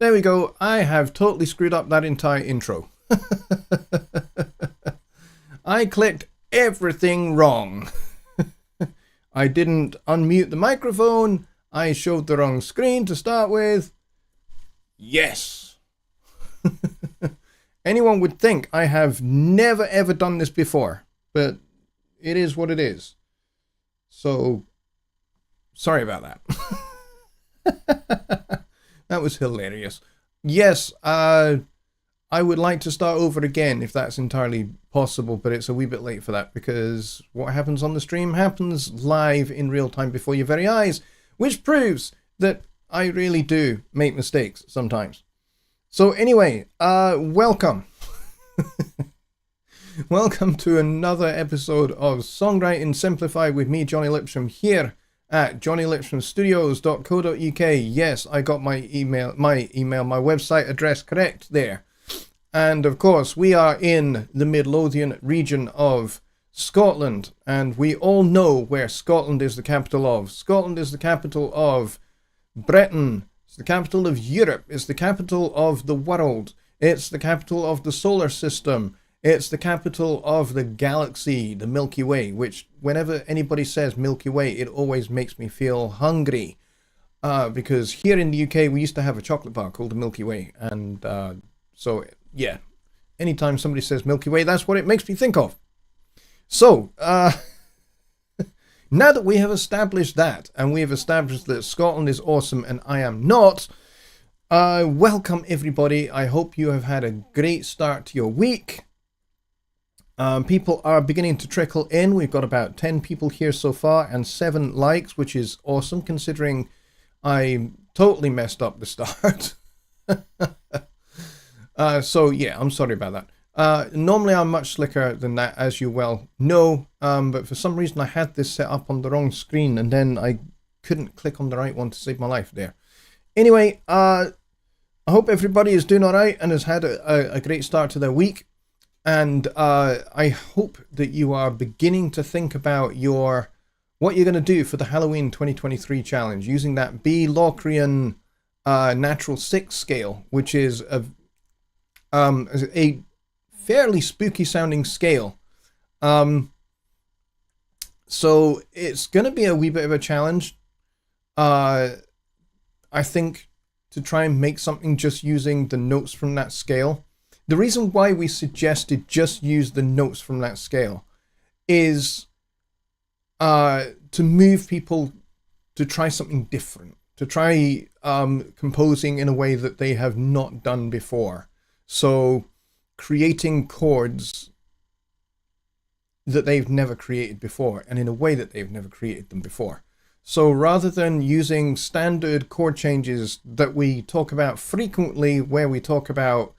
There we go. I have totally screwed up that entire intro. I clicked everything wrong. I didn't unmute the microphone. I showed the wrong screen to start with. Yes. Anyone would think I have never ever done this before, but it is what it is. So, sorry about that. That was hilarious. Yes, I would like to start over again if that's entirely possible, but it's a wee bit late for that because what happens on the stream happens live in real time before your very eyes, which proves that I really do make mistakes sometimes. So anyway, welcome. Welcome to another episode of Songwriting Simplified with me, Jonny Lipsham, here at jonnylipshamstudios.co.uk. Yes, I got my website address correct there. And of course, we are in the Midlothian region of Scotland, and we all know where Scotland is the capital of. Scotland is the capital of Britain. It's the capital of Europe. It's the capital of the world. It's the capital of the solar system. It's the capital of the galaxy, the Milky Way, which whenever anybody says Milky Way, it always makes me feel hungry. Because here in the UK, we used to have a chocolate bar called the Milky Way. And so, yeah, anytime somebody says Milky Way, that's what it makes me think of. So, now that we have established that, and we have established that Scotland is awesome and I am not, welcome everybody. I hope you have had a great start to your week. People are beginning to trickle in. We've got about 10 people here so far and 7 likes, which is awesome considering I totally messed up the start. So yeah, I'm sorry about that. Normally I'm much slicker than that, as you well know, but for some reason I had this set up on the wrong screen and then I couldn't click on the right one to save my life there. Anyway, I hope everybody is doing all right and has had a great start to their week. And I hope that you are beginning to think about what you're going to do for the Halloween 2023 challenge using that B. Locrian Natural 6 scale, which is a fairly spooky sounding scale. So it's going to be a wee bit of a challenge. I think to try and make something just using the notes from that scale. The reason why we suggested just use the notes from that scale is to move people to try something different, to try composing in a way that they have not done before. So creating chords that they've never created before and in a way that they've never created them before. So rather than using standard chord changes that we talk about frequently, where we talk about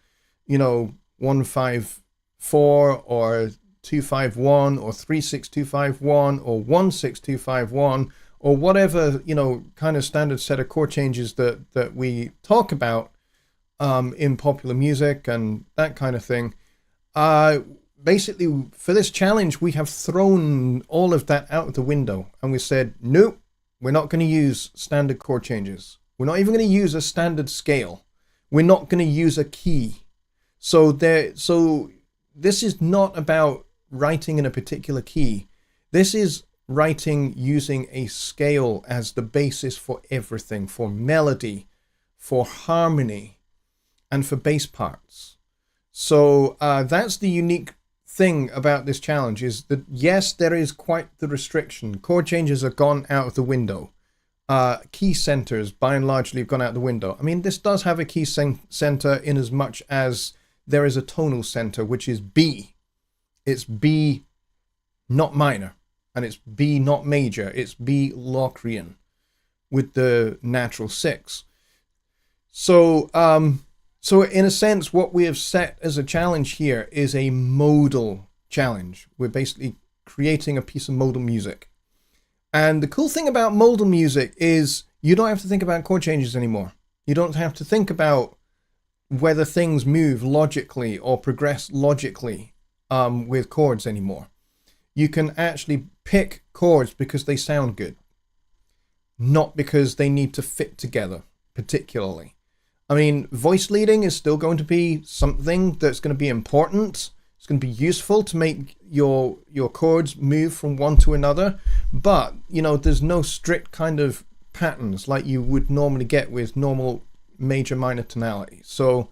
1-5-4 or 2-5-1 or 3-6-2-5-1 or 1-6-2-5-1 or whatever, kind of standard set of chord changes that we talk about in popular music and that kind of thing. Basically, for this challenge, we have thrown all of that out of the window and we said, nope, we're not going to use standard chord changes. We're not even going to use a standard scale. We're not going to use a key. So this is not about writing in a particular key. This is writing using a scale as the basis for everything, for melody, for harmony, and for bass parts. So that's the unique thing about this challenge, is that yes, there is quite the restriction. Chord changes are gone out of the window. key centers by and largely have gone out the window. I mean, this does have a key center in as much as there is a tonal center, which is B. It's B not minor, and it's B not major. It's B Locrian with the natural 6. So in a sense, what we have set as a challenge here is a modal challenge. We're basically creating a piece of modal music. And the cool thing about modal music is you don't have to think about chord changes anymore. You don't have to think about whether things move logically or progress logically with chords anymore. You can actually pick chords because they sound good, not because they need to fit together particularly. I mean, voice leading is still going to be something that's going to be important. It's going to be useful to make your chords move from one to another. But, you know, there's no strict kind of patterns like you would normally get with normal major minor tonality. So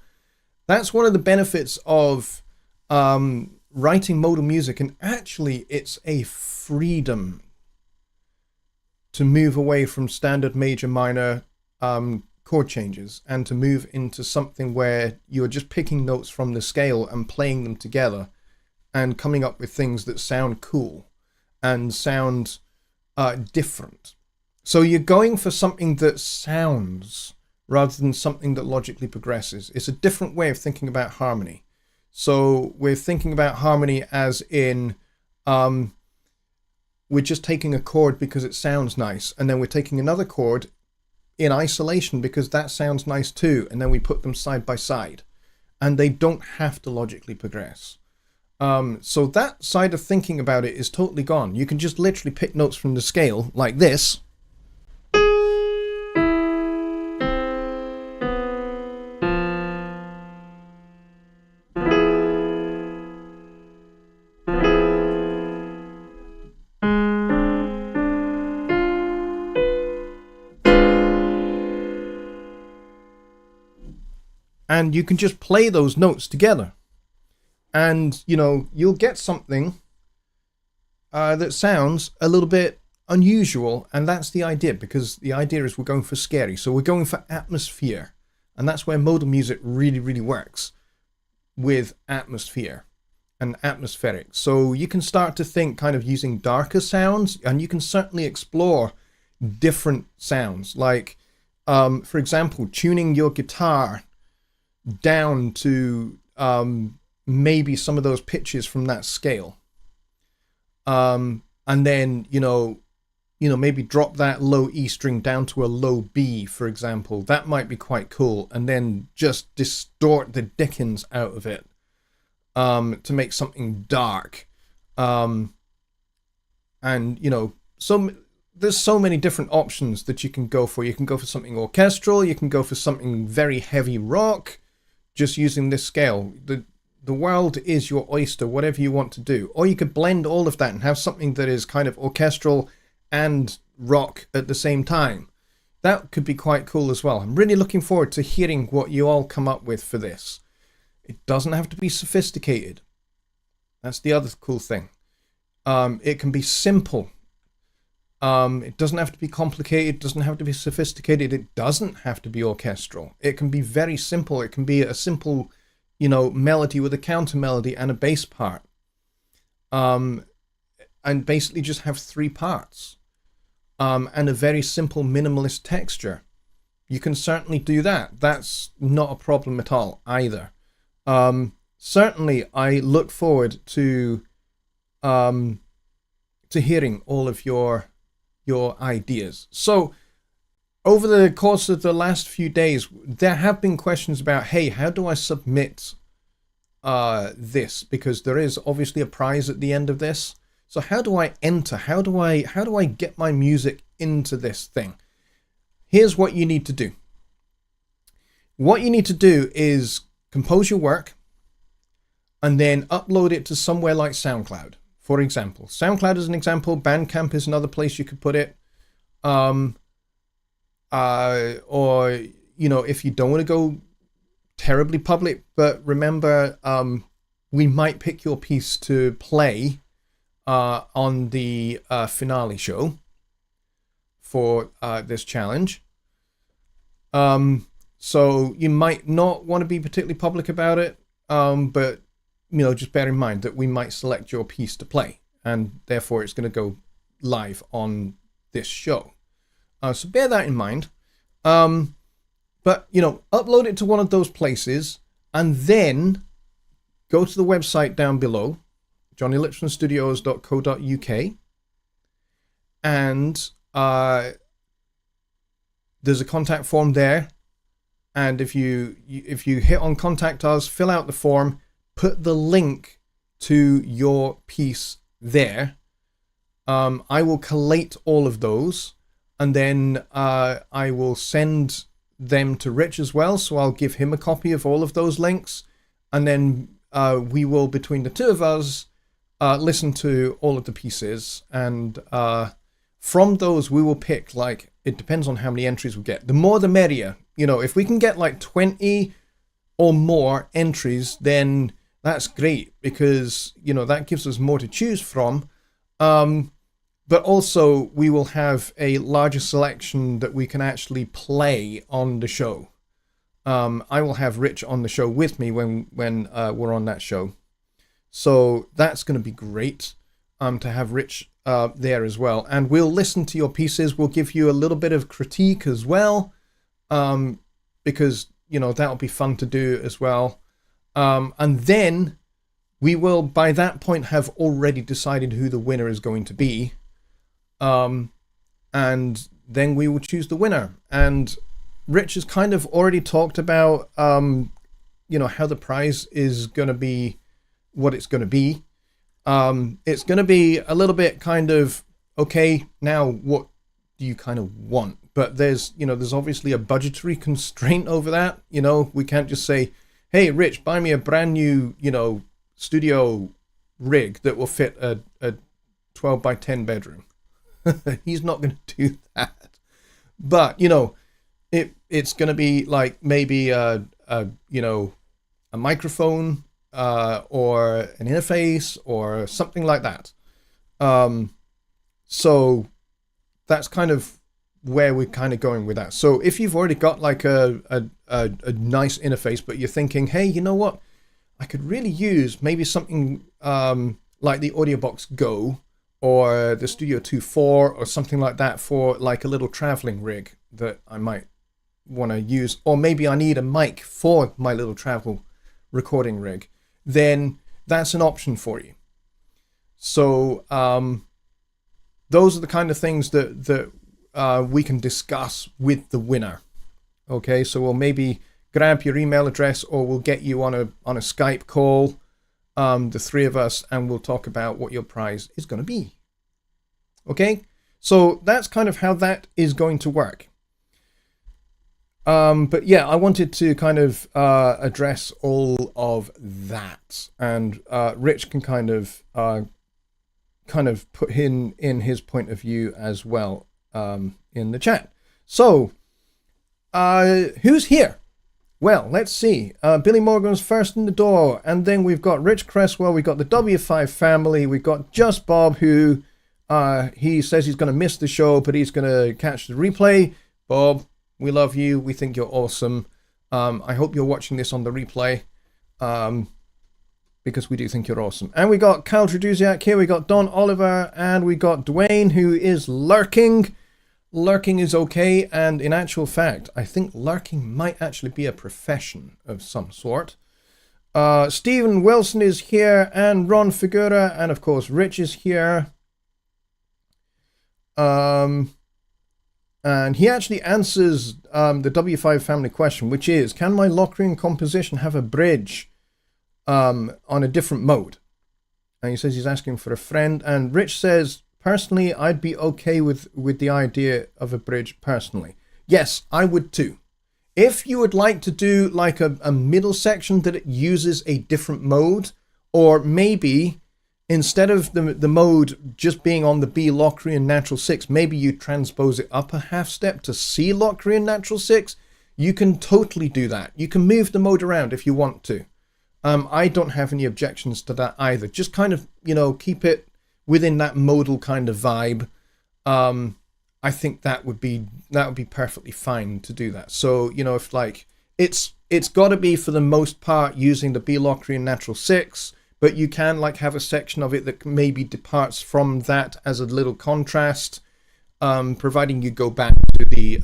that's one of the benefits of writing modal music. And actually, it's a freedom to move away from standard major minor chord changes and to move into something where you're just picking notes from the scale and playing them together and coming up with things that sound cool and sound different. So you're going for something that sounds rather than something that logically progresses. It's a different way of thinking about harmony. So we're thinking about harmony as in we're just taking a chord because it sounds nice, and then we're taking another chord in isolation because that sounds nice too, and then we put them side by side, and they don't have to logically progress. So that side of thinking about it is totally gone. You can just literally pick notes from the scale like this, and you can just play those notes together, and you know, you'll get something that sounds a little bit unusual. And that's the idea, because the idea is we're going for scary, so we're going for atmosphere, and that's where modal music really works, with atmosphere and atmospheric. So you can start to think kind of using darker sounds, and you can certainly explore different sounds, like for example, tuning your guitar down to maybe some of those pitches from that scale, and then you know maybe drop that low E string down to a low B, for example. That might be quite cool, and then just distort the dickens out of it to make something dark, and you know, there's so many different options that you can go for. You can go for something orchestral, you can go for something very heavy rock, just using this scale. The world is your oyster, whatever you want to do. Or you could blend all of that and have something that is kind of orchestral and rock at the same time. That could be quite cool as well. I'm really looking forward to hearing what you all come up with for this. It doesn't have to be sophisticated. That's the other cool thing. It can be simple. It doesn't have to be complicated. It doesn't have to be sophisticated. It doesn't have to be orchestral. It can be very simple. It can be a simple, you know, melody with a counter melody and a bass part. And basically just have 3 parts. And a very simple minimalist texture. You can certainly do that. That's not a problem at all either. Certainly I look forward to hearing all of your ideas. So over the course of the last few days, there have been questions about, hey, how do I submit this? Because there is obviously a prize at the end of this. So how do I enter? How do I get my music into this thing? Here's what you need to do. What you need to do is compose your work and then upload it to somewhere like SoundCloud. For example, SoundCloud is an example. Bandcamp is another place you could put it. Or, you know, if you don't want to go terribly public, but remember, we might pick your piece to play on the finale show, for this challenge. So you might not want to be particularly public about it, but just bear in mind that we might select your piece to play, and therefore it's going to go live on this show. So bear that in mind. But upload it to one of those places, and then go to the website down below, jonnylipshamstudios.co.uk, and there's a contact form there. And if you hit on contact us, fill out the form, put the link to your piece there. I will collate all of those, and then I will send them to Rich as well. So I'll give him a copy of all of those links, and then we will, between the two of us, listen to all of the pieces, and from those we will pick, like, it depends on how many entries we get. The more the merrier. If we can get like 20 or more entries, then that's great, because that gives us more to choose from. But also we will have a larger selection that we can actually play on the show. I will have Rich on the show with me when we're on that show. So that's going to be great to have Rich there as well. And we'll listen to your pieces. We'll give you a little bit of critique as well, because, that'll be fun to do as well. And then we will, by that point, have already decided who the winner is going to be. And then we will choose the winner. And Rich has kind of already talked about, how the prize is going to be, what it's going to be. It's going to be a little bit kind of, okay, now what do you kind of want? But there's obviously a budgetary constraint over that. We can't just say, hey, Rich, buy me a brand new, studio rig that will fit a 12 by 10 bedroom. He's not going to do that. But, it's going to be like maybe a microphone, or an interface or something like that. So that's kind of where we're kind of going with that. So if you've already got like a nice interface, but you're thinking, hey, you know what? I could really use maybe something like the AudioBox Go or the Studio 2.4 or something like that for like a little traveling rig that I might want to use, or maybe I need a mic for my little travel recording rig, then that's an option for you. So those are the kind of things that we can discuss with the winner. Okay, so we'll maybe grab your email address, or we'll get you on a Skype call, the three of us, and we'll talk about what your prize is going to be. Okay, so that's kind of how that is going to work. But yeah, I wanted to kind of address all of that, and Rich can kind of put in his point of view as well in the chat. So who's here? Well, let's see. Billy Morgan's first in the door, and then we've got Rich Cresswell, we've got the W5 family, we've got Just Bob, who he says he's going to miss the show, but he's going to catch the replay. Bob, we love you. We think you're awesome. I hope you're watching this on the replay, because we do think you're awesome. And we got Kyle Traduziak here. We got Don Oliver, and we got Dwayne, who is lurking. Lurking is okay, and in actual fact, I think lurking might actually be a profession of some sort. Stephen Wilson is here, and Ron Figura, and of course Rich is here. And he actually answers the W5 family question, which is, can my Locrian composition have a bridge on a different mode? And he says he's asking for a friend. And Rich says, personally, I'd be okay with the idea of a bridge personally. Yes, I would too. If you would like to do like a middle section that it uses a different mode, or maybe instead of the mode just being on the B Locrian natural 6, maybe you transpose it up a half step to C Locrian natural 6, you can totally do that. You can move the mode around if you want to. I don't have any objections to that either. Just kind of, keep it within that modal kind of vibe. I I think that would be perfectly fine to do that. So, you know, if like it's got to be for the most part using the B Locrian natural 6, but you can like have a section of it that maybe departs from that as a little contrast, providing you go back to the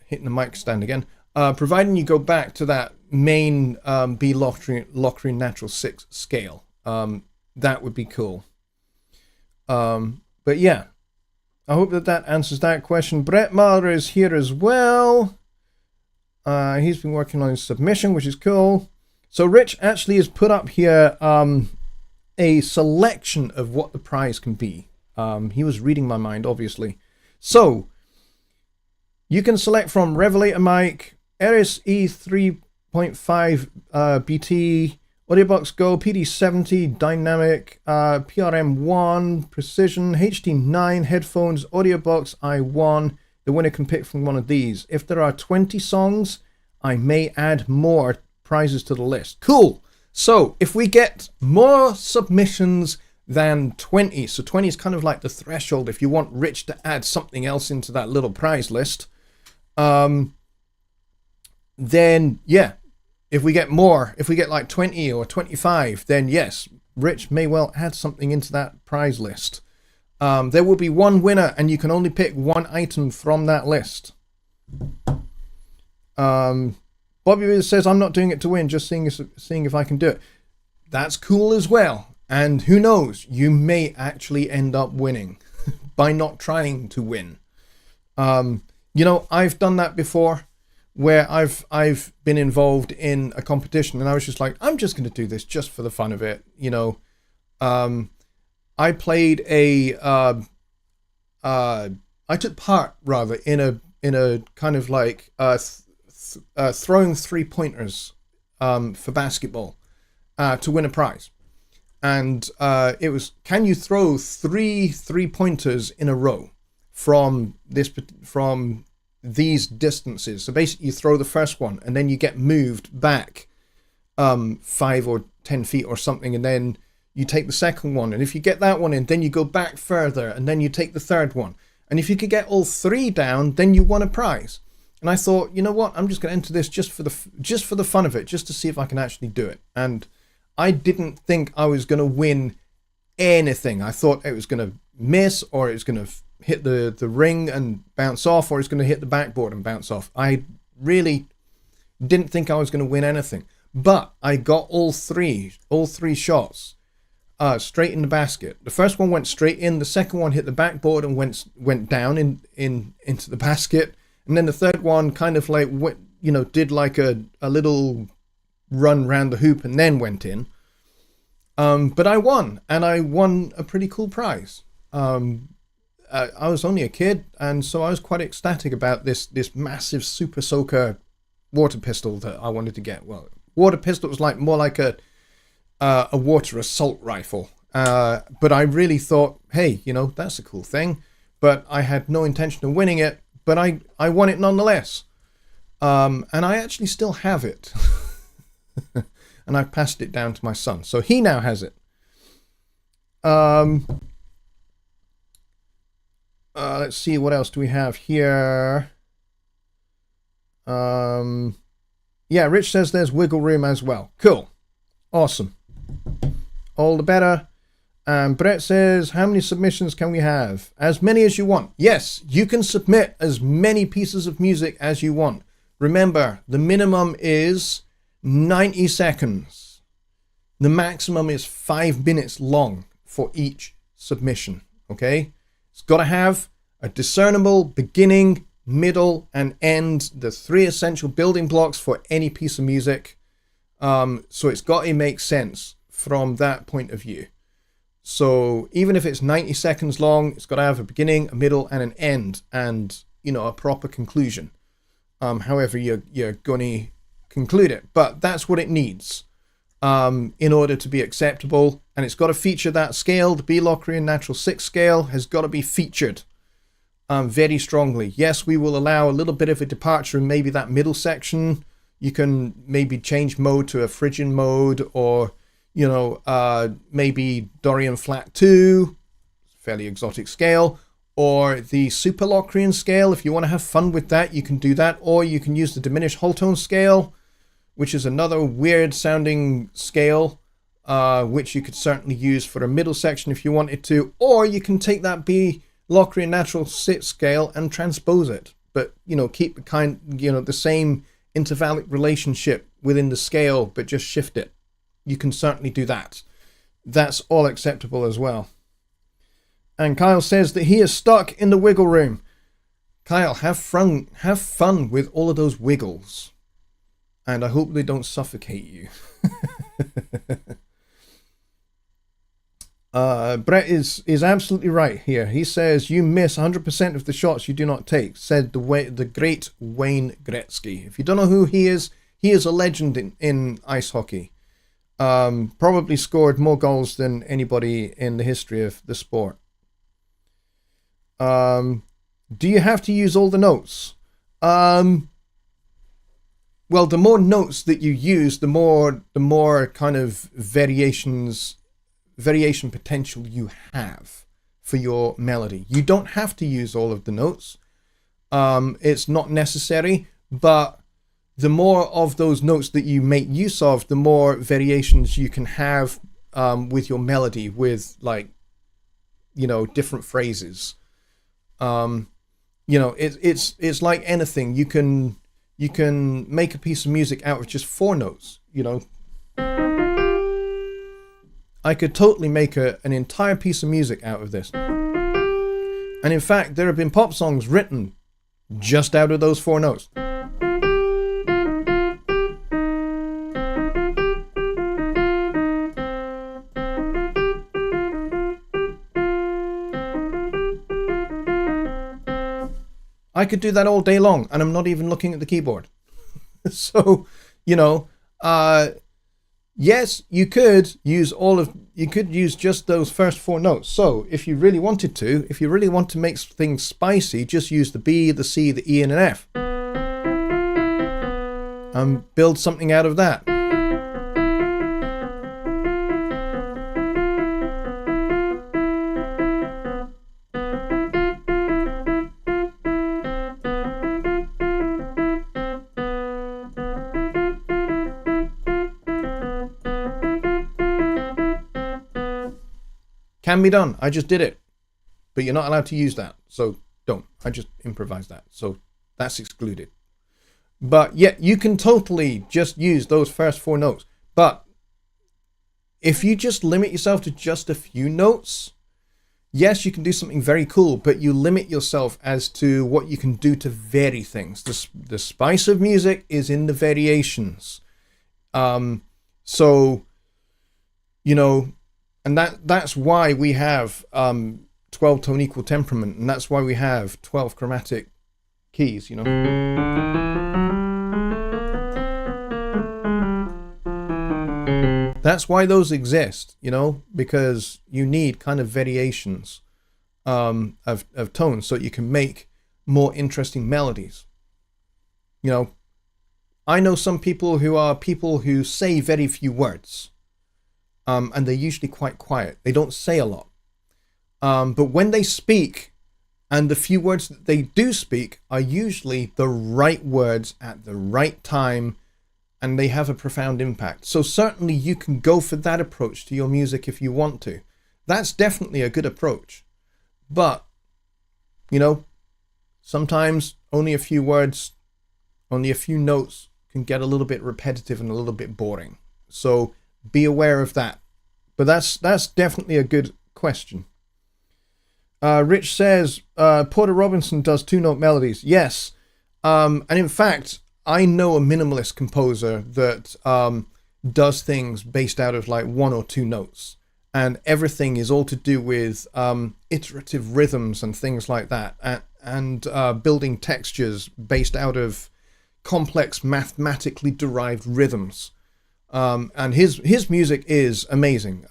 hitting the mic stand again, providing you go back to that main B Locrian natural 6 scale. That would be cool. But yeah, I hope that answers that question. Brett Mahler is here as well. He's been working on his submission, which is cool. So Rich actually has put up here a selection of what the prize can be. He was reading my mind, obviously. So you can select from Revelator mic, Eris E3.5 BT, Audiobox Go, PD70, Dynamic, PRM1, Precision, HD9, headphones, Audiobox i1. The winner can pick from one of these. If there are 20 songs, I may add more prizes to the list. Cool. So if we get more submissions than 20, so 20 is kind of like the threshold if you want Rich to add something else into that little prize list, then yeah, if we get more, if we get like 20 or 25, then yes, Rich may well add something into that prize list. There will be one winner and you can only pick one item from that list. Bobby says, I'm not doing it to win, just seeing if I can do it. That's cool as well. And who knows, you may actually end up winning by not trying to win. You know, I've done that before, where I've been involved in a competition and I was just like, I'm just going to do this just for the fun of it. You know, I played I took part rather in a kind of like throwing 3-pointers for basketball to win a prize. And it was, can you throw 3-pointers in a row from these distances? So basically you throw the first one and then you get moved back 5 or 10 feet or something, and then you take the second one, and if you get that one in, then you go back further and then you take the third one, and if you could get all 3 down, then you won a prize. And I thought, you know what, I'm just going to enter this just for the fun of it, just to see if I can actually do it. And I didn't think I was going to win anything. I thought it was going to miss, or it was going to hit the ring and bounce off, or it's going to hit the backboard and bounce off. I really didn't think I was going to win anything, but I got all three shots straight in the basket. The first one went straight in, the second one hit the backboard and went down into the basket, and then the third one kind of like did like a little run round the hoop and then went in. But I won, and I won a pretty cool prize. I was only a kid, and so I was quite ecstatic about this massive Super Soaker water pistol that I wanted to get. Well, water pistol was like more like a water assault rifle. But I really thought, hey, that's a cool thing. But I had no intention of winning it, but I won it nonetheless. And I actually still have it. And I passed it down to my son, so he now has it. Let's see, what else do we have here? Yeah, Rich says there's wiggle room as well. Cool. Awesome. All the better. And Brett says, how many submissions can we have? As many as you want. Yes, you can submit as many pieces of music as you want. Remember, the minimum is 90 seconds. The maximum is 5 minutes long for each submission. Okay? It's got to have a discernible beginning, middle, and end. The 3 essential building blocks for any piece of music. So it's got to make sense from that point of view. So even if it's 90 seconds long, it's got to have a beginning, a middle, and an end, and a proper conclusion. However you're going to conclude it, but that's what it needs in order to be acceptable. And it's got to feature that scale. The B Locrian Natural 6 scale has got to be featured very strongly. Yes, we will allow a little bit of a departure in maybe that middle section. You can maybe change mode to a Phrygian mode, or maybe Dorian flat 2, fairly exotic scale, or the Super Locrian scale. If you want to have fun with that, you can do that. Or you can use the diminished whole tone scale, which is another weird sounding scale, which you could certainly use for a middle section if you wanted to. Or you can take that B Locrian natural sit scale and transpose it. But, keep the same intervallic relationship within the scale, but just shift it. You can certainly do that. That's all acceptable as well. And Kyle says that he is stuck in the wiggle room. Kyle, have fun with all of those wiggles. And I hope they don't suffocate you. Brett is absolutely right here. He says, you miss 100% of the shots you do not take, said the great Wayne Gretzky. If you don't know who he is a legend in ice hockey. Probably scored more goals than anybody in the history of the sport. Do you have to use all the notes? Well, the more notes that you use, the more kind of variation potential you have for your melody. You don't have to use all of the notes. It's not necessary, but the more of those notes that you make use of, the more variations you can have with your melody, with different phrases. It's like anything. You can make a piece of music out of just 4 notes. I could totally make an entire piece of music out of this. And in fact, there have been pop songs written just out of those 4 notes. I could do that all day long, and I'm not even looking at the keyboard. So, yes, you could use just those first 4 notes. So if you really want to make things spicy, just use the B, the C, the E, and an F. And build something out of that. Can be done. I just did it. But you're not allowed to use that. So don't. I just improvised that. So that's excluded. But yeah, you can totally just use those first 4 notes. But if you just limit yourself to just a few notes, yes, you can do something very cool, but you limit yourself as to what you can do to vary things. The spice of music is in the variations. And that's why we have 12 tone equal temperament, and that's why we have 12 chromatic keys, That's why those exist, because you need kind of variations of tones so you can make more interesting melodies. I know some people who say very few words. And they're usually quite quiet. They don't say a lot. But when they speak, and the few words that they do speak are usually the right words at the right time, and they have a profound impact. So certainly you can go for that approach to your music if you want to. That's definitely a good approach. But, sometimes only a few words, only a few notes can get a little bit repetitive and a little bit boring. So be aware of that. But that's definitely a good question. Rich says, Porter Robinson does 2-note melodies. Yes. And in fact, I know a minimalist composer that does things based out of 1 or 2 notes. And everything is all to do with iterative rhythms and things like that. And building textures based out of complex mathematically derived rhythms. And his music is amazing.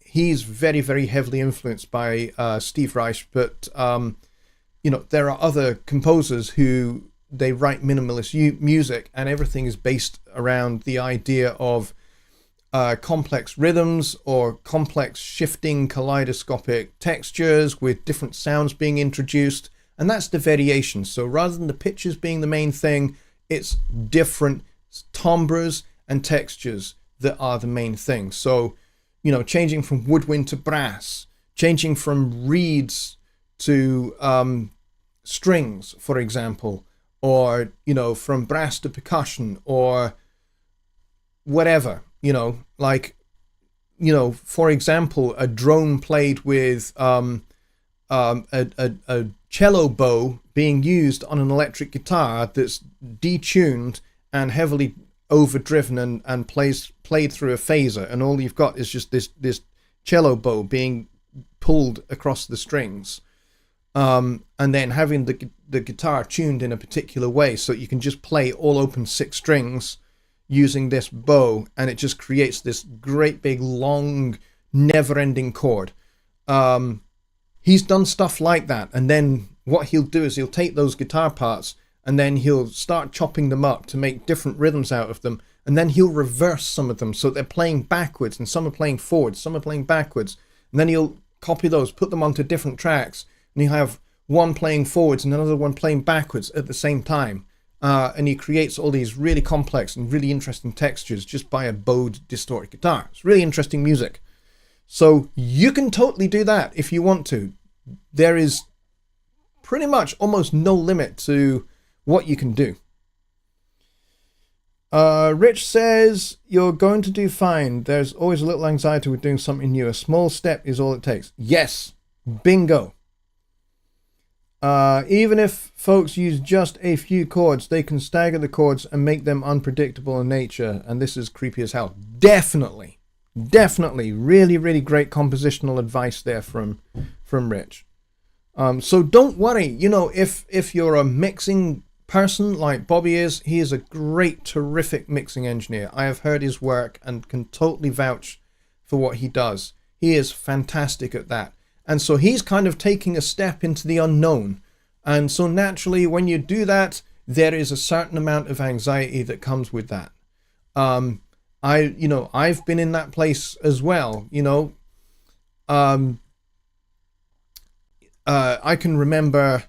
He's very, very heavily influenced by Steve Reich, but there are other composers who they write minimalist music, and everything is based around the idea of complex rhythms or complex shifting kaleidoscopic textures with different sounds being introduced. And that's the variation. So rather than the pitches being the main thing, it's different timbres and textures that are the main thing. So, you know, changing from woodwind to brass, changing from reeds to strings, for example, or, you know, from brass to percussion or whatever, you know, like, you know, for example, a drone played with a cello bow being used on an electric guitar that's detuned and heavily overdriven and played through a phaser, and all you've got is just this cello bow being pulled across the strings, and then having the guitar tuned in a particular way so you can just play all open 6 strings using this bow, and it just creates this great big long never-ending chord. He's done stuff like that, and then what he'll do is he'll take those guitar parts and then he'll start chopping them up to make different rhythms out of them, and then he'll reverse some of them so they're playing backwards, and some are playing forwards, some are playing backwards, and then he'll copy those, put them onto different tracks, and he'll have one playing forwards and another one playing backwards at the same time. And he creates all these really complex and really interesting textures just by a bowed distorted guitar. It's really interesting music. So you can totally do that if you want to. There is pretty much almost no limit to what you can do. Rich says, you're going to do fine. There's always a little anxiety with doing something new. A small step is all it takes. Yes, bingo. Even if folks use just a few chords, they can stagger the chords and make them unpredictable in nature. And this is creepy as hell. Definitely. Really, really great compositional advice there from Rich. So don't worry. You know, if you're a mixing person like Bobby is, he is a great, terrific mixing engineer. I have heard his work and can totally vouch for what he does. He is fantastic at that. And so he's kind of taking a step into the unknown. And so naturally, when you do that, there is a certain amount of anxiety that comes with that. I've been in that place as well, you know. I can remember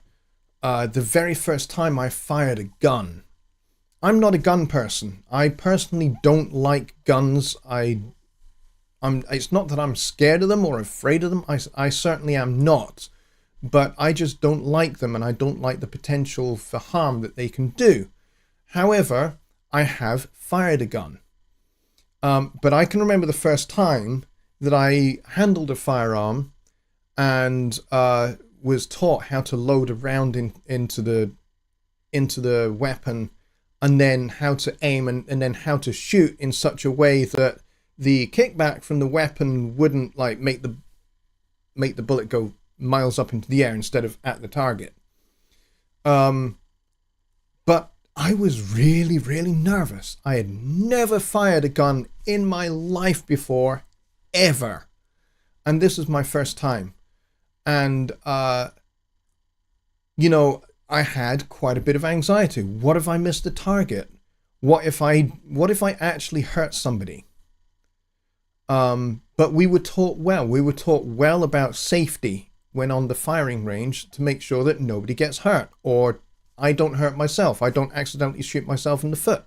the very first time I fired a gun. I'm not a gun person. I personally don't like guns. It's not that I'm scared of them or afraid of them. I certainly am not. But I just don't like them, and I don't like the potential for harm that they can do. However, I have fired a gun. But I can remember the first time that I handled a firearm and was taught how to load a round into the weapon, and then how to aim and then how to shoot in such a way that the kickback from the weapon wouldn't like make the bullet go miles up into the air instead of at the target. But I was really, really nervous. I had never fired a gun in my life before, ever. And this was my first time. And, you know, I had quite a bit of anxiety. What if I missed the target? What if I actually hurt somebody? But we were taught well. We were taught well about safety when on the firing range to make sure that nobody gets hurt, or I don't hurt myself. I don't accidentally shoot myself in the foot.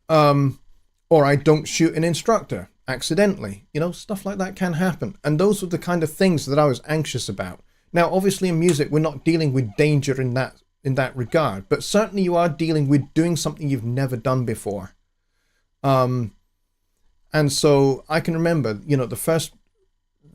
Or I don't shoot an instructor accidentally. You know, stuff like that can happen. And those were the kind of things that I was anxious about. Now, obviously in music, we're not dealing with danger in that regard, but certainly you are dealing with doing something you've never done before. And so I can remember, you know, the first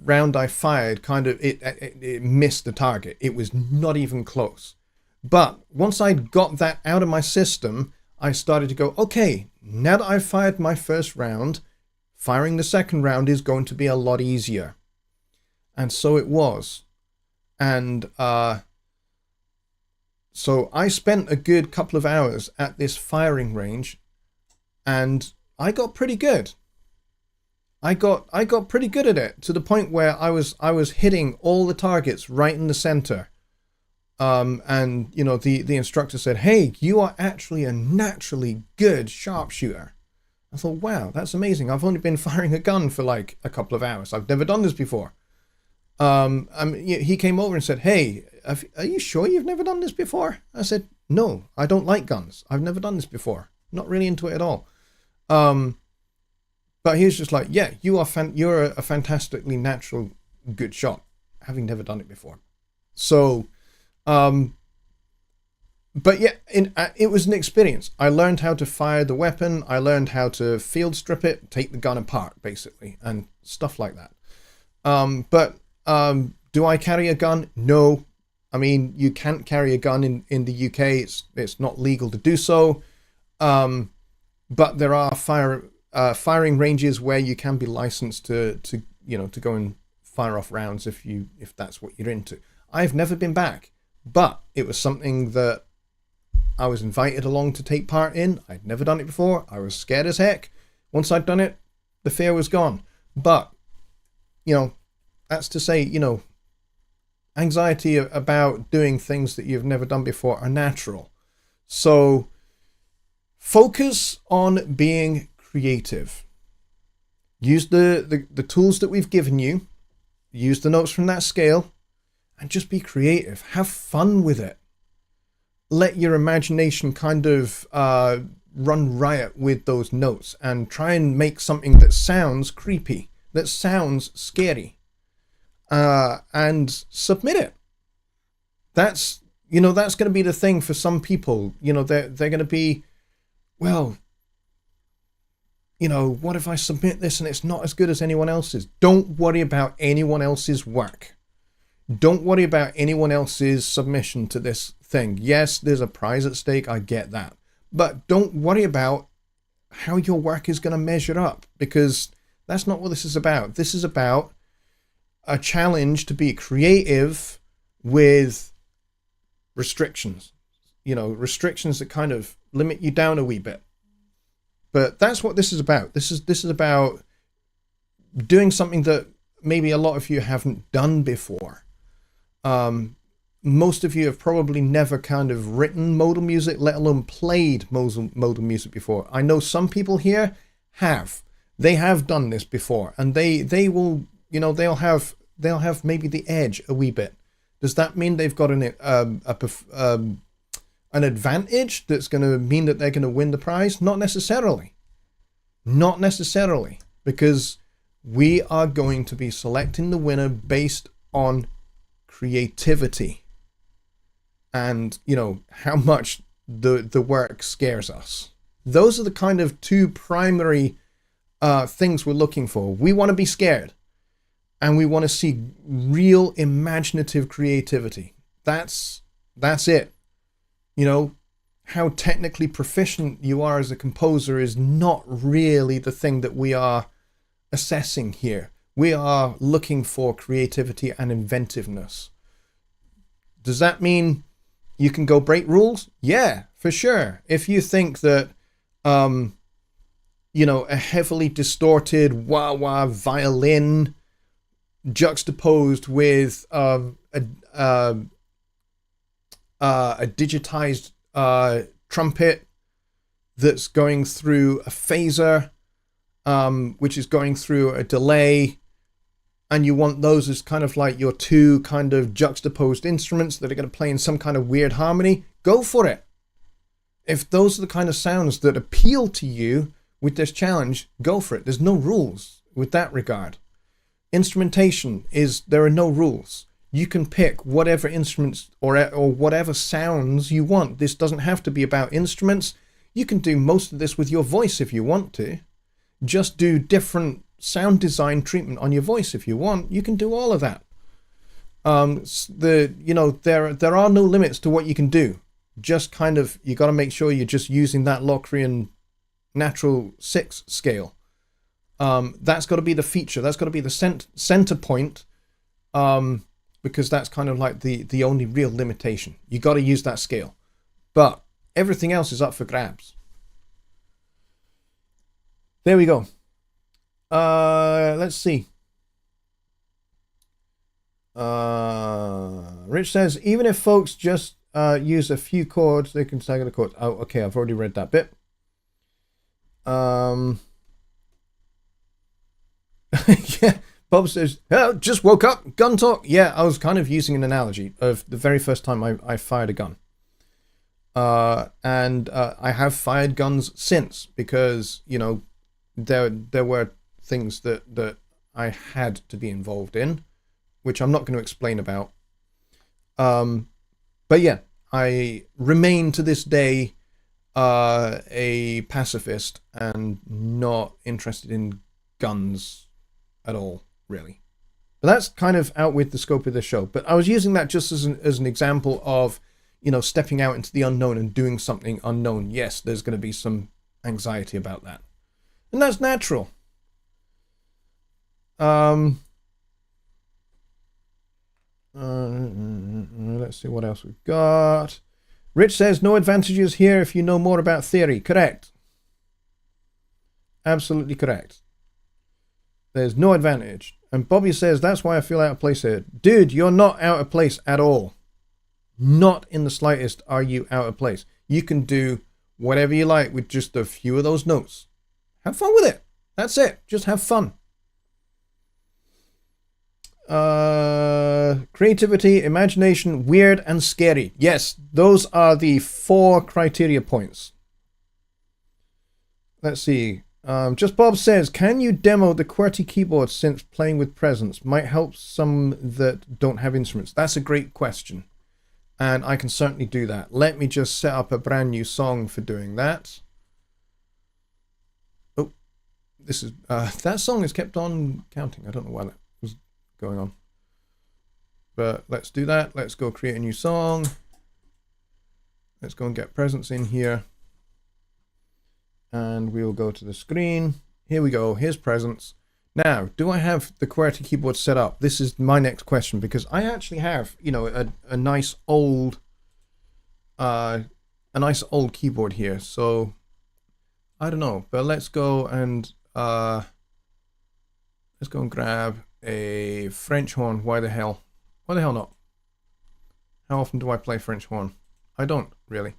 round I fired, it missed the target. It was not even close. But once I got that out of my system, I started to go, okay, now that I've fired my first round, firing the second round is going to be a lot easier. And so it was. And so I spent a good couple of hours at this firing range, and I got pretty good. I got pretty good at it, to the point where I was hitting all the targets right in the center. And you know, the instructor said, "Hey, you are actually a naturally good sharpshooter." I thought, wow, that's amazing. I've only been firing a gun for like a couple of hours. I've never done this before. He came over and said, hey, are you sure you've never done this before? I said, no, I don't like guns. I've never done this before. Not really into it at all. But he was just like, yeah, you're a fantastically natural, good shot, having never done it before. So, but yeah, it was an experience. I learned how to fire the weapon. I learned how to field strip it, take the gun apart, basically, and stuff like that. Do I carry a gun? No. I mean, you can't carry a gun in the UK. It's not legal to do so. But there are firing ranges where you can be licensed to go and fire off rounds if that's what you're into. I've never been back, but it was something that I was invited along to take part in. I'd never done it before. I was scared as heck. Once I'd done it, the fear was gone. But, that's to say, anxiety about doing things that you've never done before are natural. So focus on being creative. Use the tools that we've given you. Use the notes from that scale and just be creative. Have fun with it. Let your imagination kind of run riot with those notes and try and make something that sounds creepy, that sounds scary, and submit it. That's going to be the thing for some people. They're going to be, well, what if I submit this and it's not as good as anyone else's? Don't worry about anyone else's work. Don't worry about anyone else's submission to this thing. Yes, there's a prize at stake. I get that. But don't worry about how your work is going to measure up, because that's not what this is about. This is about a challenge to be creative with restrictions. Restrictions that kind of limit you down a wee bit. But that's what this is about. This is about doing something that maybe a lot of you haven't done before. Most of you have probably never kind of written modal music, let alone played modal music before. I know some people here have. They have done this before, and they will, they'll have maybe the edge a wee bit. Does that mean they've got an advantage that's going to mean that they're going to win the prize? Not necessarily. Not necessarily, because we are going to be selecting the winner based on creativity and how much the work scares us. Those are the kind of two primary things we're looking for. We want to be scared, and we want to see real imaginative creativity. That's it. How technically proficient you are as a composer is not really the thing that we are assessing here. We are looking for creativity and inventiveness. Does that mean you can go break rules? Yeah, for sure. If you think that, a heavily distorted wah-wah violin juxtaposed with a digitized trumpet that's going through a phaser, which is going through a delay, and you want those as kind of like your two kind of juxtaposed instruments that are going to play in some kind of weird harmony, go for it. If those are the kind of sounds that appeal to you with this challenge, go for it. There's no rules with that regard. Instrumentation there are no rules. You can pick whatever instruments or whatever sounds you want. This doesn't have to be about instruments. You can do most of this with your voice if you want to. Just do different sound design treatment on your voice if you want. You can do all of that. There are no limits to what you can do. Just kind of, you got to make sure you're just using that Locrian natural 6 scale. That's got to be the feature. That's got to be the center point. Because that's kind of like the only real limitation. You got to use that scale. But everything else is up for grabs. There we go. Let's see. Rich says, even if folks just use a few chords, they can stagger the chords. Oh, okay, I've already read that bit. Yeah, Bob says, oh, just woke up, gun talk. Yeah, I was kind of using an analogy of the very first time I fired a gun. And I have fired guns since because, you know, there were things that I had to be involved in, which I'm not going to explain about. But yeah, I remain to this day a pacifist and not interested in guns at all, really. But that's kind of out with the scope of the show. But I was using that just as an example of, you know, stepping out into the unknown and doing something unknown. Yes, there's going to be some anxiety about that. And that's natural. Let's see what else we've got. Rich says, no advantages here if you know more about theory. Correct. Absolutely correct. There's no advantage. And Bobby says, that's why I feel out of place here. Dude, you're not out of place at all. Not in the slightest are you out of place. You can do whatever you like with just a few of those notes. Have fun with it. That's it. Just have fun. Creativity, imagination, weird, and scary. Yes, those are the 4 criteria points. Let's see. Just Bob says, can you demo the QWERTY keyboard since playing with presence might help some that don't have instruments? That's a great question. And I can certainly do that. Let me just set up a brand new song for doing that. Oh, this is that song has kept on counting. I don't know why that was going on. But let's do that. Let's go create a new song. Let's go and get presence in here. And we'll go to the screen. Here we go. Here's presence. Now, do I have the QWERTY keyboard set up? This is my next question because I actually have, you know, a nice old keyboard here. So I don't know, but let's go and grab a French horn. Why the hell? Why the hell not? How often do I play French horn? I don't really.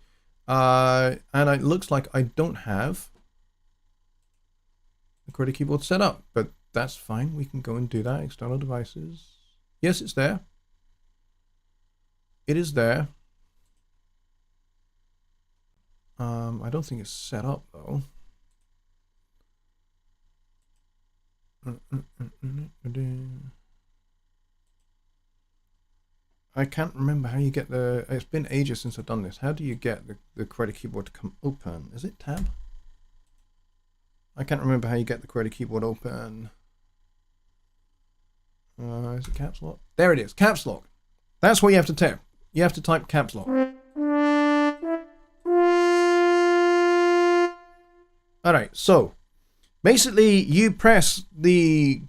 And it looks like I don't have the QWERTY keyboard set up, but that's fine. We can go and do that. External devices. Yes, it's there. It is there. I don't think it's set up though. I can't remember how you get the... It's been ages since I've done this. How do you get the QWERTY keyboard to come open? Is it tab? I can't remember how you get the QWERTY keyboard open. Is it caps lock? There it is, caps lock. That's what you have to type. You have to type caps lock. Alright, so basically you press the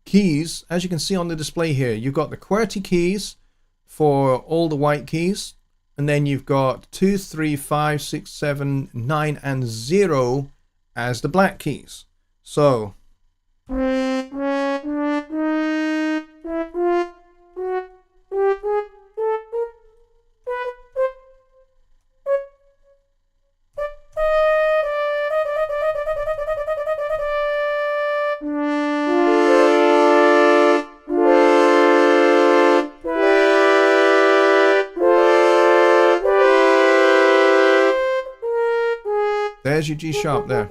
keys, as you can see on the display here. You've got the QWERTY keys for all the white keys, and then you've got 2, 3, 5, 6, 7, 9, and 0 as the black keys. So there's your G sharp there.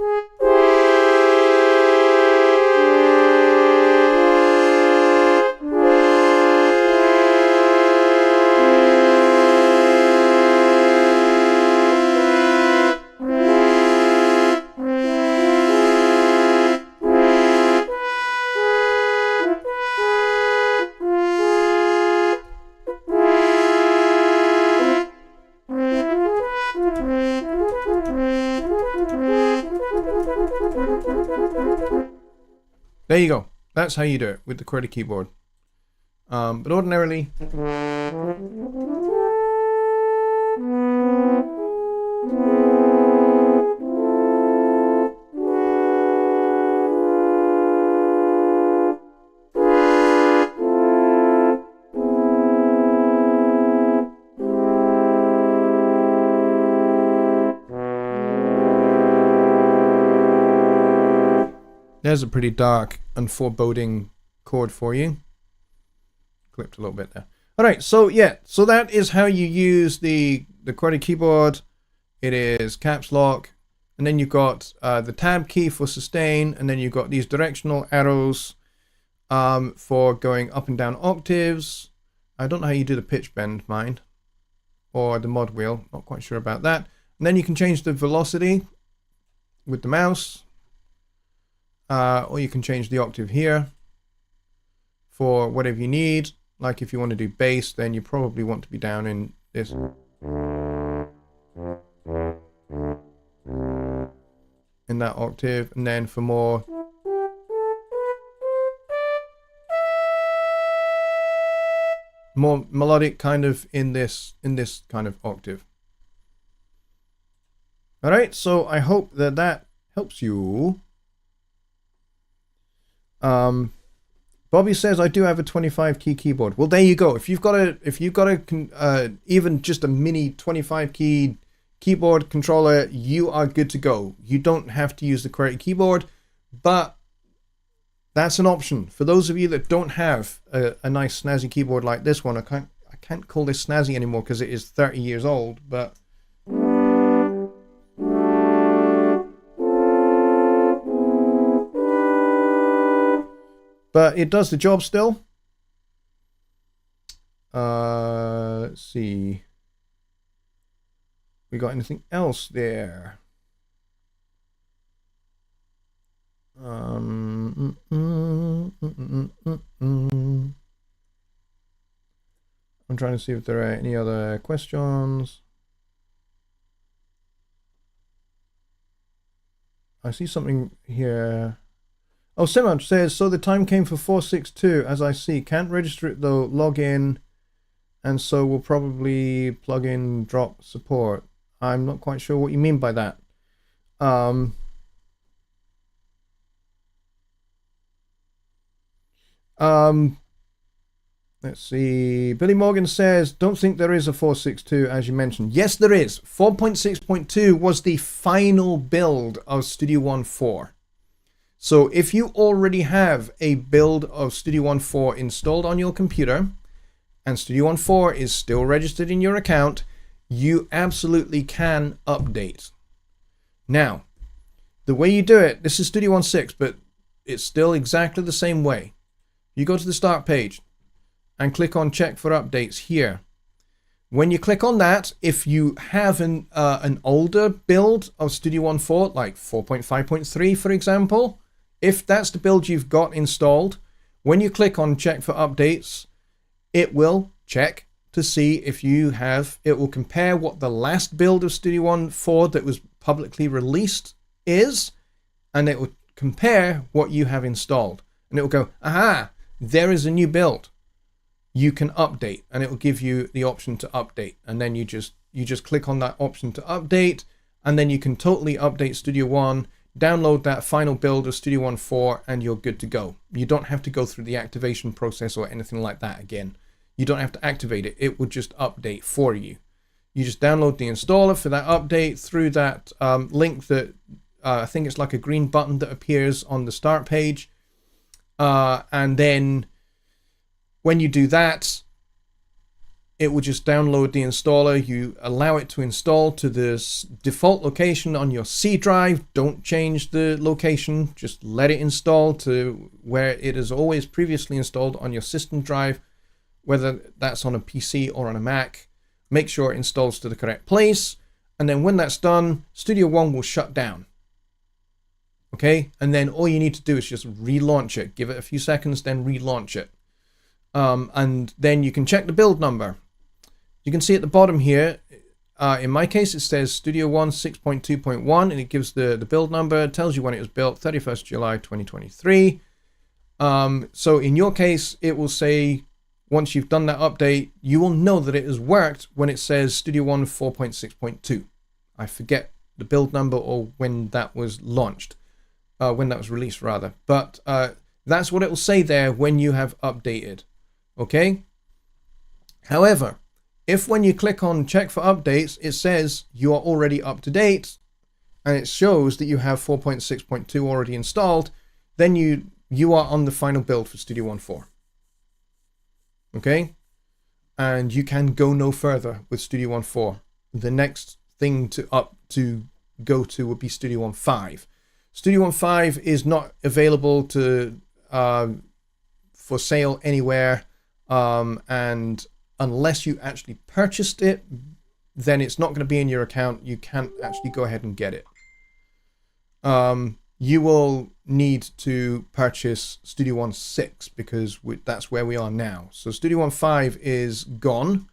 There you go. That's how you do it with the QWERTY keyboard. But ordinarily... There's a pretty dark and foreboding chord for you. Clipped a little bit there. All right, so yeah, so that is how you use the QWERTY keyboard. It is caps lock, and then you've got the tab key for sustain, and then you've got these directional arrows for going up and down octaves. I don't know how you do the pitch bend, mind, or the mod wheel. Not quite sure about that. And then you can change the velocity with the mouse, or you can change the octave here for whatever you need. Like if you want to do bass, then you probably want to be down in this. In that octave, and then for more melodic, kind of in this kind of octave. All right, so I hope that that helps you. Bobby says I do have a 25 key keyboard. Well, there you go. If you've got a even just a mini 25 key keyboard controller, you are good to go. You don't have to use the QWERTY keyboard, but that's an option for those of you that don't have a nice snazzy keyboard like this one. I can't call this snazzy anymore because it is 30 years old, but it does the job still. Let's see. We got anything else there? I'm trying to see if there are any other questions. I see something here. Oh, Simon says, so the time came for 462, as I see. Can't register it though, log in, and so we'll probably plug in drop support. I'm not quite sure what you mean by that. Let's see. Billy Morgan says, don't think there is a 462 as you mentioned. Yes, there is. 4.6.2 was the final build of Studio One 4. So if you already have a build of Studio One 4 installed on your computer and Studio One 4 is still registered in your account, you absolutely can update. Now, the way you do it, this is Studio One 6, but it's still exactly the same way. You go to the start page and click on check for updates here. When you click on that, if you have an older build of Studio One 4, like 4.5.3 for example, if that's the build you've got installed, when you click on check for updates, it will check to see if you have, it will compare what the last build of Studio One 4 that was publicly released is, and it will compare what you have installed. And it will go, aha, there is a new build. You can update, and it will give you the option to update. And then you just click on that option to update, and then you can totally update Studio One, download that final build of Studio One 4, and you're good to go. You don't have to go through the activation process or anything like that again. You don't have to activate it. It will just update for you. You just download the installer for that update through that link that I think it's like a green button that appears on the start page. And then when you do that, it will just download the installer. You allow it to install to this default location on your C drive. Don't change the location. Just let it install to where it is always previously installed on your system drive, whether that's on a PC or on a Mac. Make sure it installs to the correct place. And then when that's done, Studio One will shut down. Okay, and then all you need to do is just relaunch it. Give it a few seconds, then relaunch it. And then you can check the build number. You can see at the bottom here, in my case, it says Studio One 6.2.1, and it gives the build number. It tells you when it was built, 31st July 2023. So in your case, it will say, once you've done that update, you will know that it has worked when it says Studio One 4.6.2. I forget the build number or when that was launched. When that was released rather, but that's what it will say there when you have updated. Okay. However, if when you click on check for updates, it says you are already up to date and it shows that you have 4.6.2 already installed, then you are on the final build for Studio One 4. Okay? And you can go no further with Studio One 4. The next thing to go to would be Studio One 5. Studio One 5 is not available to for sale anywhere, and unless you actually purchased it, then it's not going to be in your account. You can't actually go ahead and get it. You will need to purchase Studio One 6 because that's where we are now. So Studio One 5 is gone.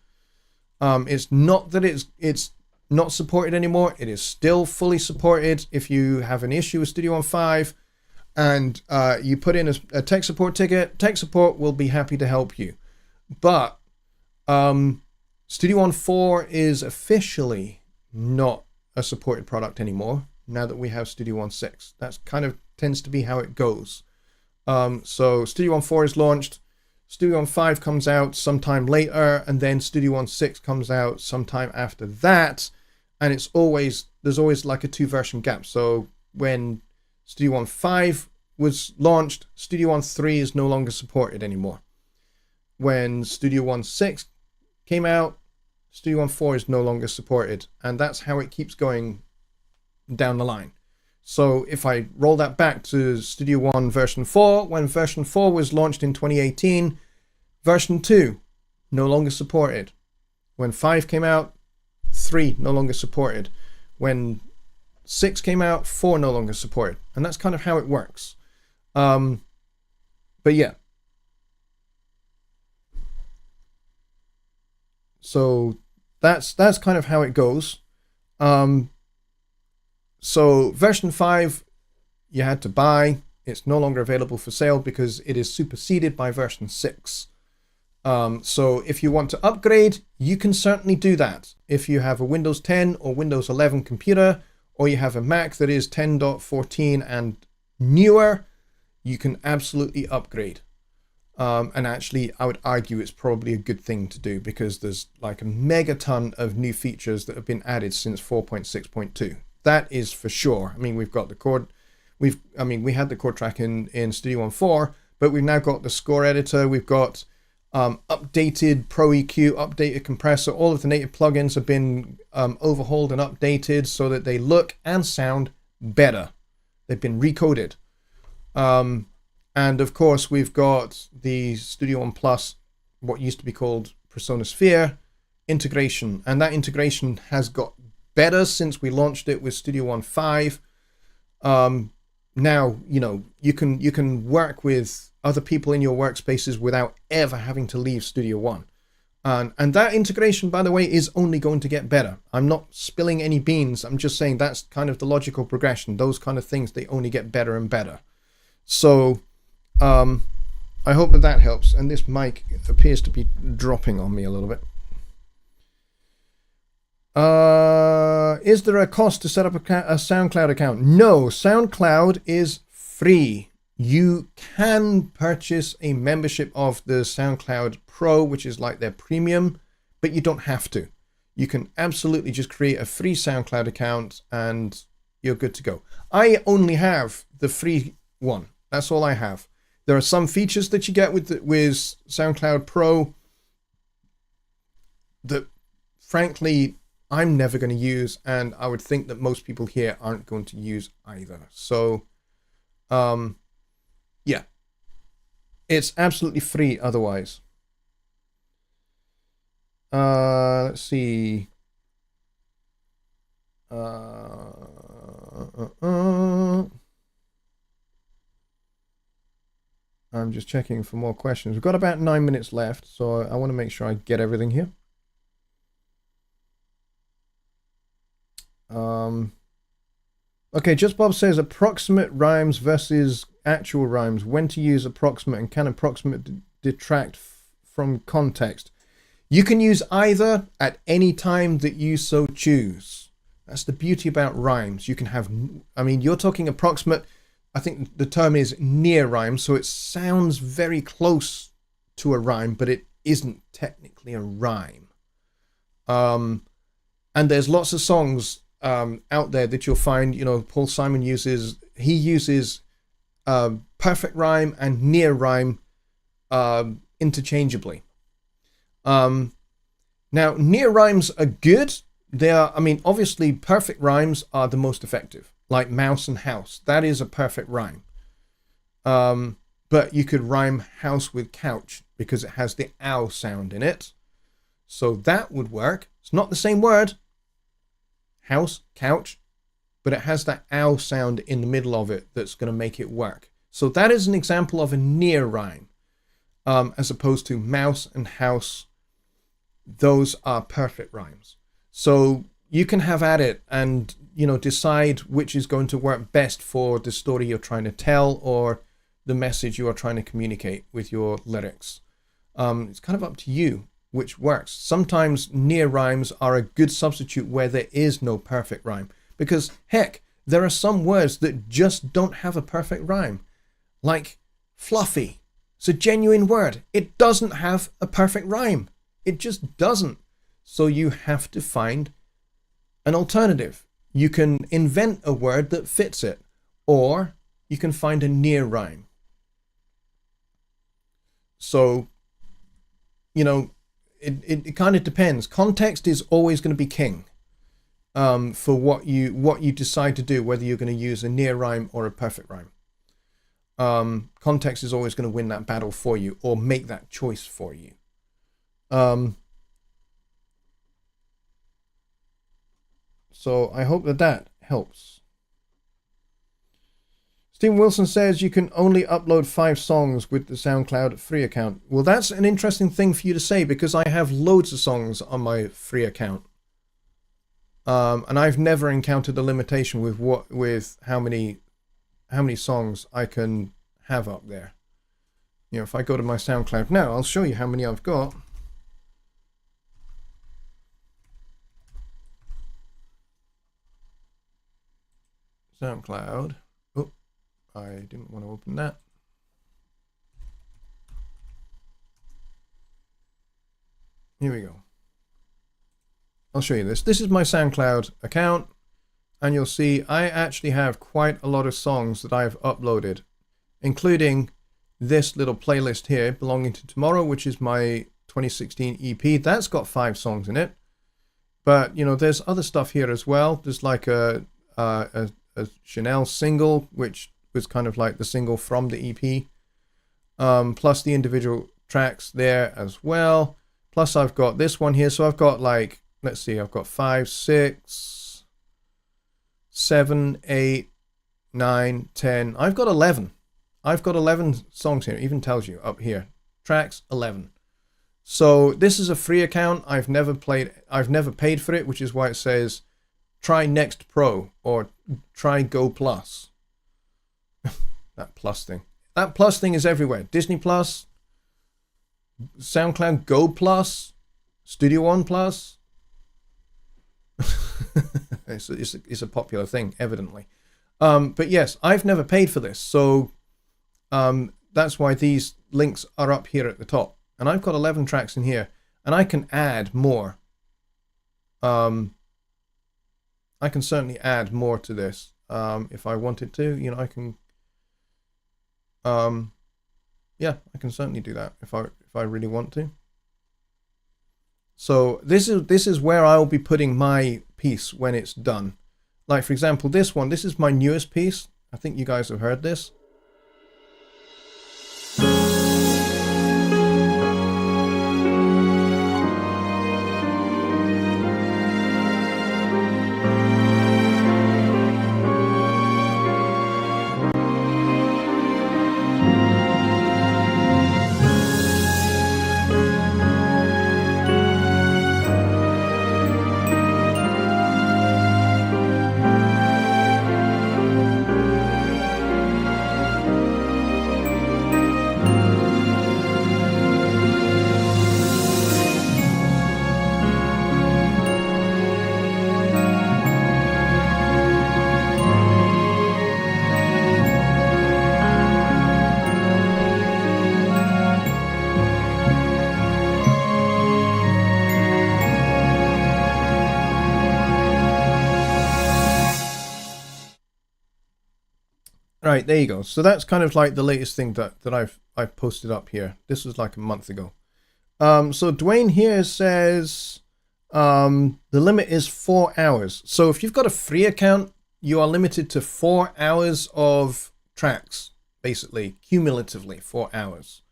It's not that it's not supported anymore. It is still fully supported. If you have an issue with Studio One 5 and you put in a tech support ticket, tech support will be happy to help you. But Studio One 4 is officially not a supported product anymore now that we have Studio One 6. That's kind of tends to be how it goes. So Studio One 4 is launched, Studio One 5 comes out sometime later, and then Studio One 6 comes out sometime after that, and there's always like a 2-version gap. So when Studio One 5 was launched, Studio One 3 is no longer supported anymore. When Studio One 6 came out, Studio One 4 is no longer supported, and that's how it keeps going down the line. So if I roll that back to Studio One version 4, when version 4 was launched in 2018, version 2 no longer supported. When 5 came out, 3 no longer supported. When 6 came out, 4 no longer supported. And that's kind of how it works. But yeah. So that's kind of how it goes. So version 5 you had to buy. It's no longer available for sale because it is superseded by version 6. So if you want to upgrade, you can certainly do that. If you have a Windows 10 or Windows 11 computer, or you have a Mac that is 10.14 and newer, you can absolutely upgrade. And actually, I would argue it's probably a good thing to do because there's like a megaton of new features that have been added since 4.6.2. That is for sure. I mean, we've got the chord. We had the chord track in Studio One 4, but we've now got the score editor. We've got updated Pro EQ, updated compressor. All of the native plugins have been overhauled and updated so that they look and sound better. They've been recoded. And of course, we've got the Studio One Plus, what used to be called Persona Sphere integration. And that integration has got better since we launched it with Studio One 5. Now, you can work with other people in your workspaces without ever having to leave Studio One. And that integration, by the way, is only going to get better. I'm not spilling any beans. I'm just saying that's kind of the logical progression. Those kind of things, they only get better and better. So I hope that helps. And this mic appears to be dropping on me a little bit. Is there a cost to set up a SoundCloud account? No, SoundCloud is free. You can purchase a membership of the SoundCloud Pro, which is like their premium, but you don't have to. You can absolutely just create a free SoundCloud account and you're good to go. I only have the free one. That's all I have. There are some features that you get with SoundCloud Pro that, frankly, I'm never going to use, and I would think that most people here aren't going to use either. So, yeah, it's absolutely free otherwise. Let's see. I'm just checking for more questions. We've got about 9 minutes left, so I want to make sure I get everything here. Okay, Just Bob says approximate rhymes versus actual rhymes. When to use approximate, and can approximate detract from context? You can use either at any time that you so choose. That's the beauty about rhymes. You can have, you're talking approximate. I think the term is near rhyme, so it sounds very close to a rhyme, but it isn't technically a rhyme. And there's lots of songs out there that you'll find, Paul Simon uses perfect rhyme and near rhyme interchangeably. Now, near rhymes are good. They are, I mean, obviously perfect rhymes are the most effective, like mouse and house. That is a perfect rhyme. But you could rhyme house with couch because it has the ow sound in it. So that would work. It's not the same word, house, couch, but it has that ow sound in the middle of it that's going to make it work. So that is an example of a near rhyme, as opposed to mouse and house. Those are perfect rhymes. So you can have at it and, you know, decide which is going to work best for the story you're trying to tell or the message you are trying to communicate with your lyrics. It's kind of up to you which works. Sometimes near rhymes are a good substitute where there is no perfect rhyme, because heck, there are some words that just don't have a perfect rhyme, like fluffy. It's a genuine word. It doesn't have a perfect rhyme. It just doesn't. So you have to find an alternative. You can invent a word that fits it, or you can find a near rhyme. So, you know, it kind of depends. Context is always going to be king for what you decide to do, whether you're going to use a near rhyme or a perfect rhyme. Context is always going to win that battle for you or make that choice for you. So I hope that helps. Stephen Wilson says you can only upload 5 songs with the SoundCloud free account. Well, that's an interesting thing for you to say, because I have loads of songs on my free account. And I've never encountered a limitation with how many songs I can have up there. You know, if I go to my SoundCloud now, I'll show you how many I've got. SoundCloud. Oh, I didn't want to open that. Here we go. I'll show you this. This is my SoundCloud account, and you'll see I actually have quite a lot of songs that I've uploaded, including this little playlist here, Belonging to Tomorrow, which is my 2016 EP. That's got 5 songs in it. But, you know, there's other stuff here as well. There's like a Chanel single, which was kind of like the single from the EP, plus the individual tracks there as well. Plus I've got this one here. So I've got like, let's see, I've got 5, 6, 7, 8, 9, 10. I've got 11. I've got 11 songs here. It even tells you up here. Tracks 11. So this is a free account. I've never paid for it, which is why it says try Next Pro or try Go Plus. That plus thing. That plus thing is everywhere. Disney Plus, SoundCloud Go Plus, Studio One Plus. It's a popular thing, evidently. But yes, I've never paid for this, so that's why these links are up here at the top. And I've got 11 tracks in here, and I can add more. I can certainly add more to this if I wanted to. You know, I can. Yeah, I can certainly do that if I really want to. So this is where I'll be putting my piece when it's done. Like, for example, this one. This is my newest piece. I think you guys have heard this. Right, there you go. So that's kind of like the latest thing that I've posted up here. This was like a month ago. So Dwayne here says the limit is 4 hours. So if you've got a free account, you are limited to 4 hours of tracks, basically, cumulatively 4 hours.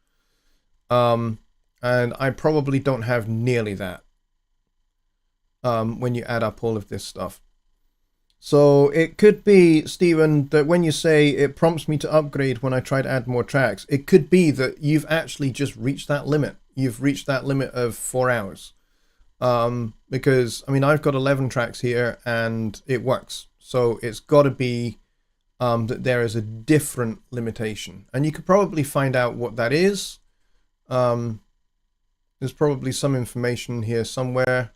And I probably don't have nearly that when you add up all of this stuff. So it could be, Stephen, that when you say it prompts me to upgrade when I try to add more tracks, it could be that you've actually just reached that limit. You've reached that limit of 4 hours. Because, I mean, I've got 11 tracks here and it works. So it's got to be that there is a different limitation. And you could probably find out what that is. There's probably some information here somewhere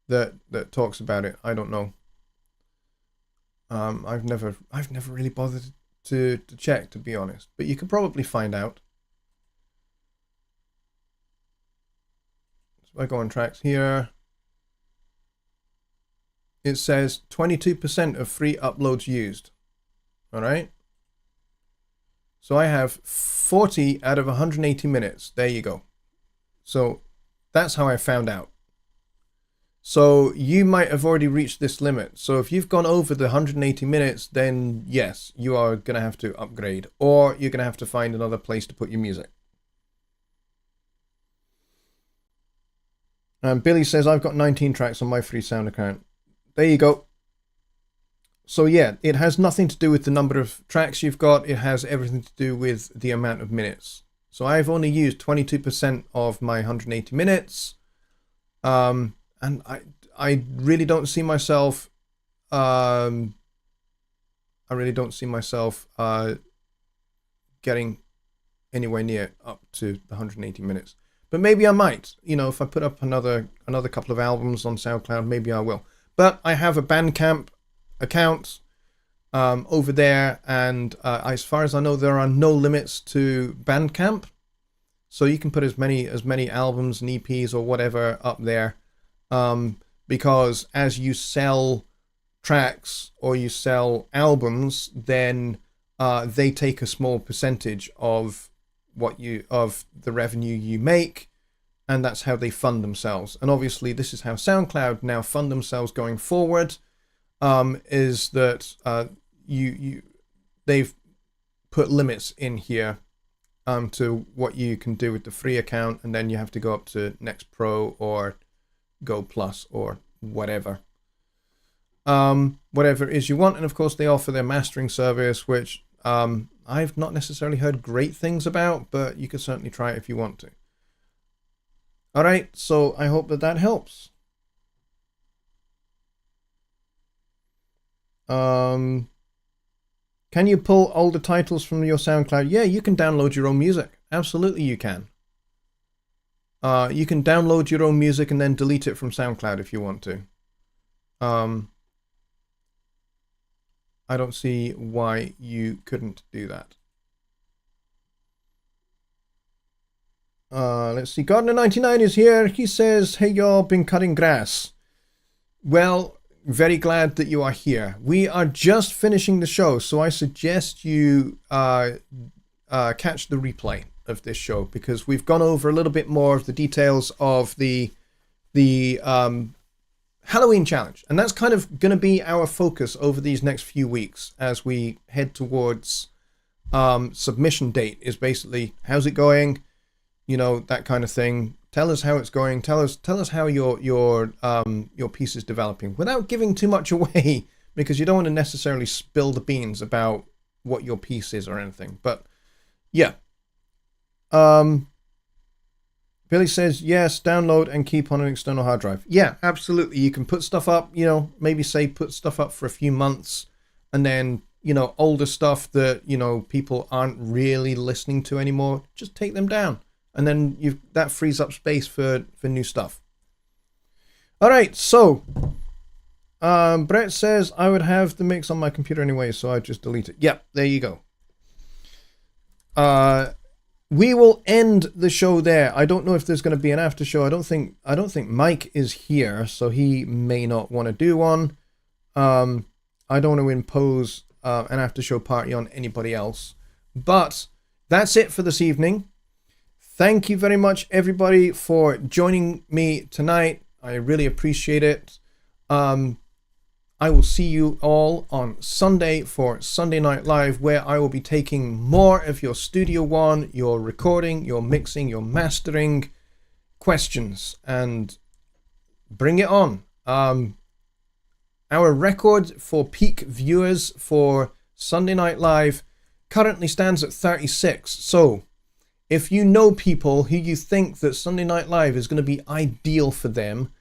that talks about it. I don't know. I've never really bothered to check, to be honest, but you could probably find out. So I go on tracks here. It says 22% of free uploads used. All right. So I have 40 out of 180 minutes. There you go. So that's how I found out. So you might have already reached this limit. So if you've gone over the 180 minutes, then yes, you are going to have to upgrade, or you're going to have to find another place to put your music. And Billy says, I've got 19 tracks on my free sound account. There you go. So yeah, it has nothing to do with the number of tracks you've got. It has everything to do with the amount of minutes. So I've only used 22% of my 180 minutes. And I really don't see myself getting anywhere near up to the 180 minutes. But maybe I might, if I put up another couple of albums on SoundCloud, maybe I will. But I have a Bandcamp account over there, and as far as I know, there are no limits to Bandcamp. So you can put as many albums and EPs or whatever up there. Because as you sell tracks or you sell albums, then they take a small percentage of the revenue you make, and that's how they fund themselves. And obviously this is how SoundCloud now fund themselves going forward, is that they've put limits in here to what you can do with the free account, and then you have to go up to Next Pro or Go Plus or whatever it is you want. And of course they offer their mastering service, which I've not necessarily heard great things about, but you can certainly try it if you want to. All right, so I hope that helps. Can you pull older titles from your SoundCloud? Yeah, you can download your own music. Absolutely you can. You can download your own music and then delete it from SoundCloud if you want to. I don't see why you couldn't do that. Let's see. Gardner99 is here. He says, hey, y'all, been cutting grass. Well, very glad that you are here. We are just finishing the show, so I suggest you catch the replay of this show, because we've gone over a little bit more of the details of the Halloween challenge, and that's kind of going to be our focus over these next few weeks as we head towards submission date. Is basically, how's it going, that kind of thing. Tell us how it's going. Tell us how your piece is developing without giving too much away, because you don't want to necessarily spill the beans about what your piece is or anything. But yeah. Billy says, yes, download and keep on an external hard drive. Yeah, absolutely. You can put stuff up, maybe put stuff up for a few months, and then, older stuff that, people aren't really listening to anymore, just take them down. And then that frees up space for new stuff. All right, so Brett says, I would have the mix on my computer anyway, so I just delete it. Yep, there you go. We will end the show there. I don't know if there's going to be an after show. I don't think Mike is here, so he may not want to do one. I don't want to impose an after show party on anybody else. But that's it for this evening. Thank you very much, everybody, for joining me tonight. I really appreciate it. I will see you all on Sunday for Sunday Night Live, where I will be taking more of your Studio One, your recording, your mixing, your mastering questions, and bring it on. Our record for peak viewers for Sunday Night Live currently stands at 36. So if you know people who you think that Sunday Night Live is going to be ideal for them,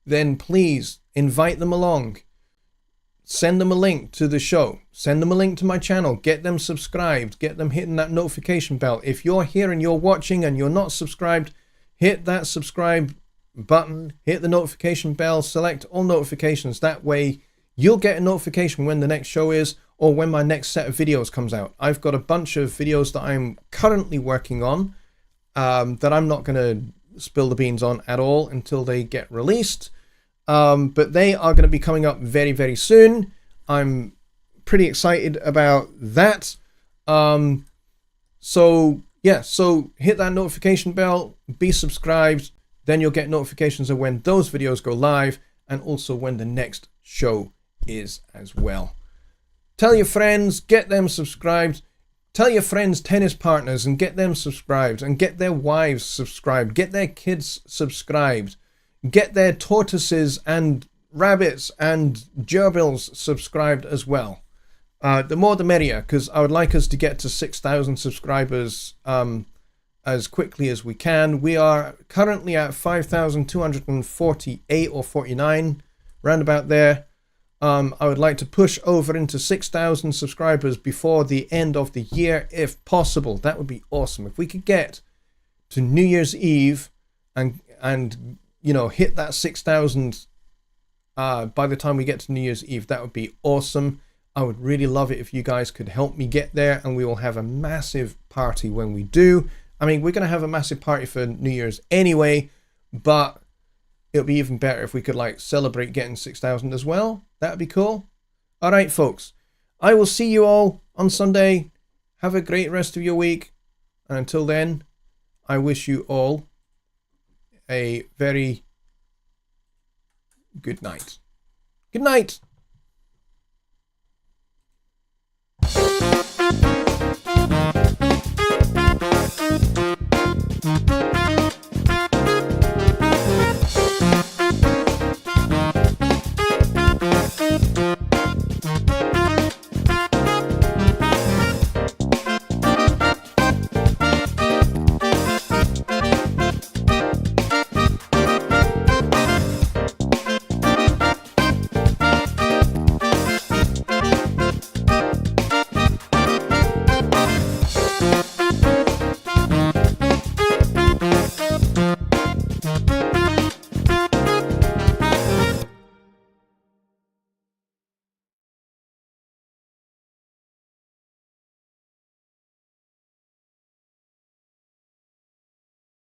then please invite them along. Send them a link to the show. Send them a link to my channel. Get them subscribed. Get them hitting that notification bell. If you're here and you're watching and you're not subscribed, hit that subscribe button. Hit the notification bell. Select all notifications. That way you'll get a notification when the next show is or when my next set of videos comes out. I've got a bunch of videos that I'm currently working on that I'm not going to spill the beans on at all until they get released. But they are going to be coming up very, very soon. I'm pretty excited about that. So hit that notification bell, be subscribed, then you'll get notifications of when those videos go live and also when the next show is as well. Tell your friends, get them subscribed. Tell your friends' tennis partners and get them subscribed, and get their wives subscribed, get their kids subscribed. Get their tortoises and rabbits and gerbils subscribed as well. The more the merrier, because I would like us to get to 6,000 subscribers as quickly as we can. We are currently at 5,248 or 49, round about there. I would like to push over into 6,000 subscribers before the end of the year, if possible. That would be awesome. If we could get to New Year's Eve and you know, hit that 6,000 by the time we get to New Year's Eve, that would be awesome. I would really love it if you guys could help me get there, and we will have a massive party when we do. I mean, we're going to have a massive party for New Year's anyway, but it'll be even better if we could like celebrate getting 6,000 as well. That would be cool. All right, folks. I will see you all on Sunday. Have a great rest of your week. And until then, I wish you all a very good night. Good night.